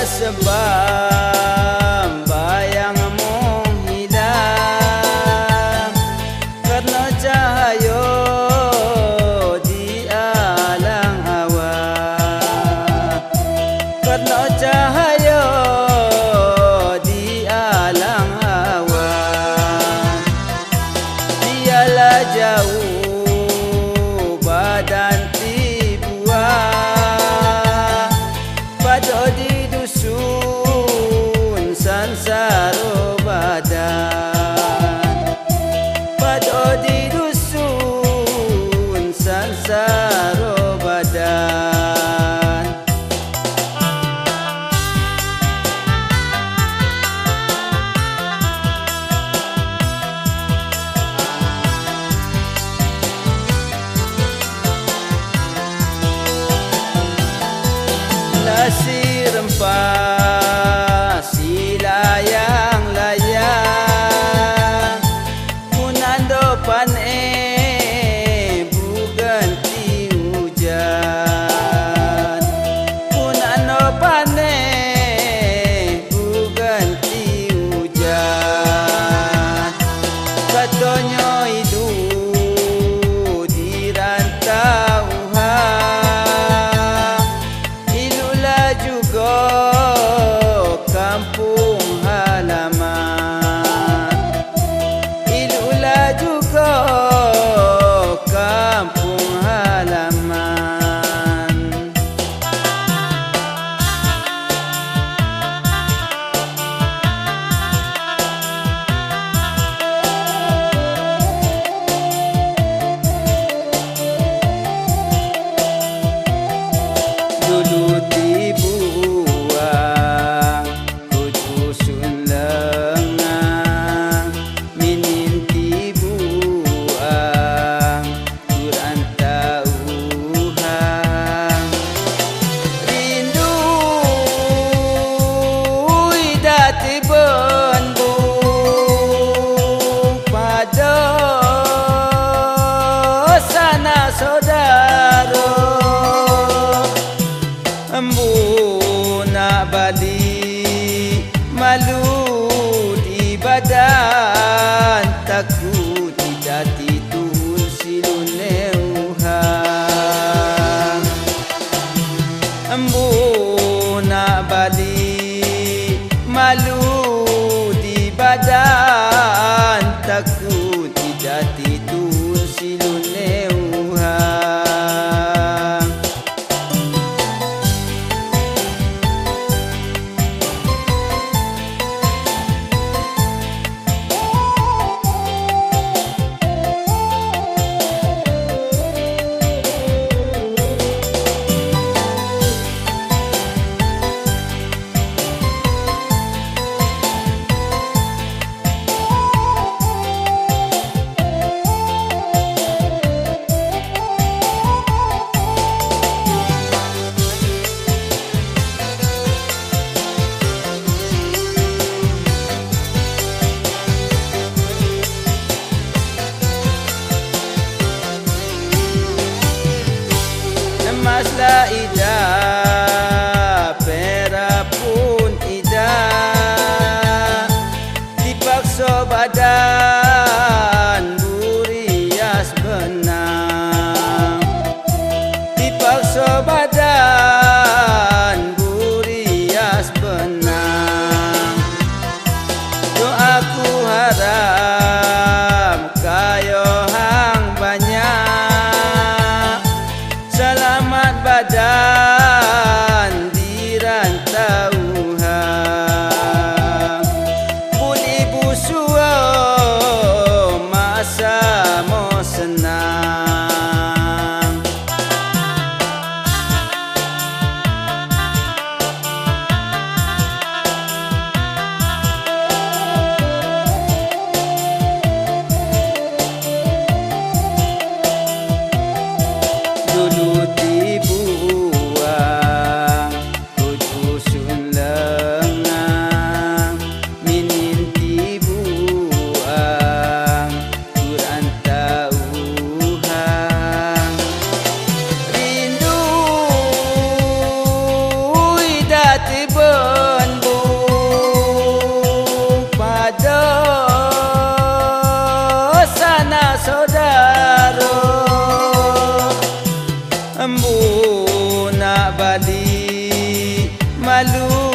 sebab bayangmu hilang karena cahaya di alang awan, karena cahaya di alang awan. Dialah jauh badan tibuan pada di dusun sansaro badan, pada di dusun sansaro badan. Nasi rempah si layang-layang punando pane buganti hujan, punando pane buganti hujan. Katanya hidup di rantauan, ilulah juga kampung halaman, ilulah juga kampung halaman. Dulu dibuang ku dusun lengang, minim dibuang ku rantauan. Rindu idati benbung pada sana saudara. Embu nak balik malu di badan, takut tidak tidur siluneuhan. Embu nak balik malu di badan, takut tidak tidur siluneuhan. Emaslah idah, perak pun idah, dipaksa badan burias benang, dipaksa badan burias benang. Doaku harap kayo hang banyak, selamat badan di rantauan. Pulih busua masa mau senang. Dulu dibuang nak balik malu